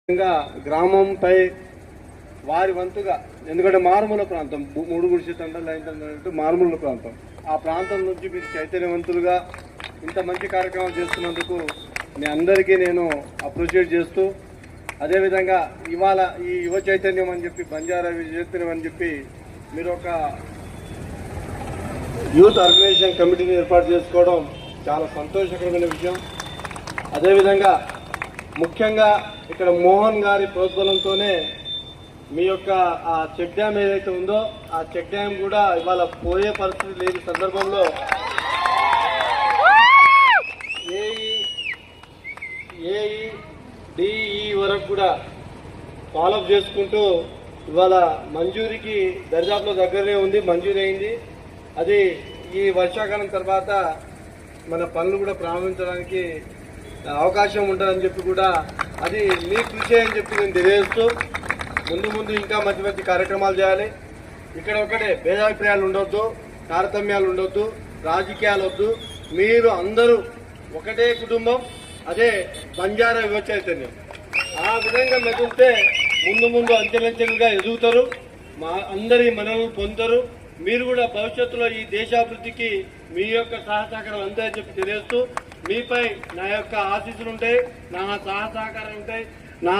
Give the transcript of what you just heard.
గ్రామంపై వారి వంతుగా, ఎందుకంటే మారుమూల ప్రాంతం, మూడు గుడిసి తండ్రులు అయిన మారుమూల ప్రాంతం, ఆ ప్రాంతం నుంచి మీరు చైతన్యవంతులుగా ఇంత మంచి కార్యక్రమాలు చేస్తున్నందుకు మీ అందరికీ నేను అప్రిషియేట్ చేస్తూ, అదేవిధంగా ఇవాళ ఈ యువ చైతన్యం అని చెప్పి, బంజారా చైతన్యం అని చెప్పి మీరు ఒక యూత్ ఆర్గనైజేషన్ కమిటీని ఏర్పాటు చేసుకోవడం చాలా సంతోషకరమైన విషయం. అదేవిధంగా ముఖ్యంగా ఇక్కడ మోహన్ గారి ప్రోద్బలంతోనే మీ యొక్క ఆ చెక్ డ్యామ్ ఏదైతే ఉందో ఆ చెక్ డ్యామ్ కూడా ఇవాళ పోయే పరిస్థితి లేని సందర్భంలో డిఈ వరకు కూడా ఫాలోఅప్ చేసుకుంటూ ఇవాళ మంజూరికి దర్యాప్తులో దగ్గరనే ఉంది, మంజూరు అయింది. అది ఈ వర్షాకాలం తర్వాత మన పనులు కూడా ప్రారంభించడానికి అవకాశం ఉంటుందని చెప్పి కూడా అది మీ కృషి అని చెప్పి నేను తెలియజేస్తూ, ముందు ఇంకా మంచి మంచి కార్యక్రమాలు చేయాలి. ఇక్కడ ఒకటే భేదాభిప్రాయాలు ఉండొద్దు, తారతమ్యాలు ఉండొద్దు, రాజకీయాలు వద్దు. మీరు అందరూ ఒకటే కుటుంబం, అదే బంజారా యువ చైతన్యం. ఆ విధంగా మెదిలితే ముందు అంచెలంచెలుగా ఎదుగుతారు, మా అందరి మనల్ని పొందుతారు. మీరు కూడా భవిష్యత్తులో ఈ దేశాభివృద్ధికి మీ యొక్క సహసహకారాలు అంతాయని చెప్పి తెలియజేస్తూ, మీపై నా యొక్క ఆశీస్సులు ఉంటాయి, నా సహసహకారాలు ఉంటాయి. నా